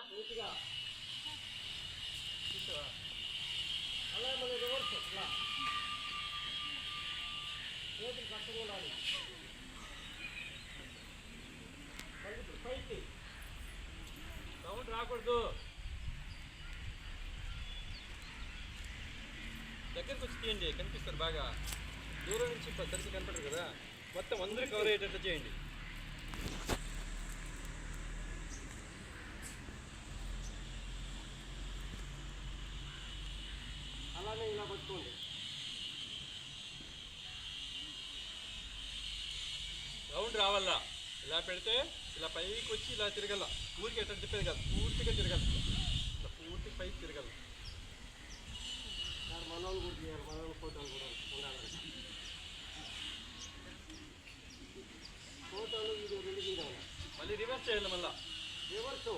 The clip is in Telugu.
నీట్గా చూసావా? అలా మన రివర్స్ అలా చేతులు కష్టంగా ఉండాలి. పైకి సౌండ్ రాకూడదు. దగ్గరికి వచ్చి తీయండి, కనిపిస్తారు బాగా. దూరం నుంచి సరిగ్గా కనపడరు కదా, మొత్తం అందరూ కవర్ అయ్యేటట్టు చేయండి. అలానే ఇలా పట్టుకోండి. రౌండ్ రావాలా, ఇలా పెడితే ఇలా పైకి వచ్చి ఇలా తిరగల. ఊరికి ఎట్లా తిప్పేది కాదు, పూర్తిగా తిరగాలి. ఇలా పూర్తిగా పైకి తిరగాలి. సార్ మనోళ్ళు కూడా చేయాలి, మనోళ్ళు ఫోటోలు కూడా ఉండాలి. ఫోటోలు వీడియో రెండు తీయాలి. మళ్ళీ రివర్స్ చేయాలి, మళ్ళీ రివర్స్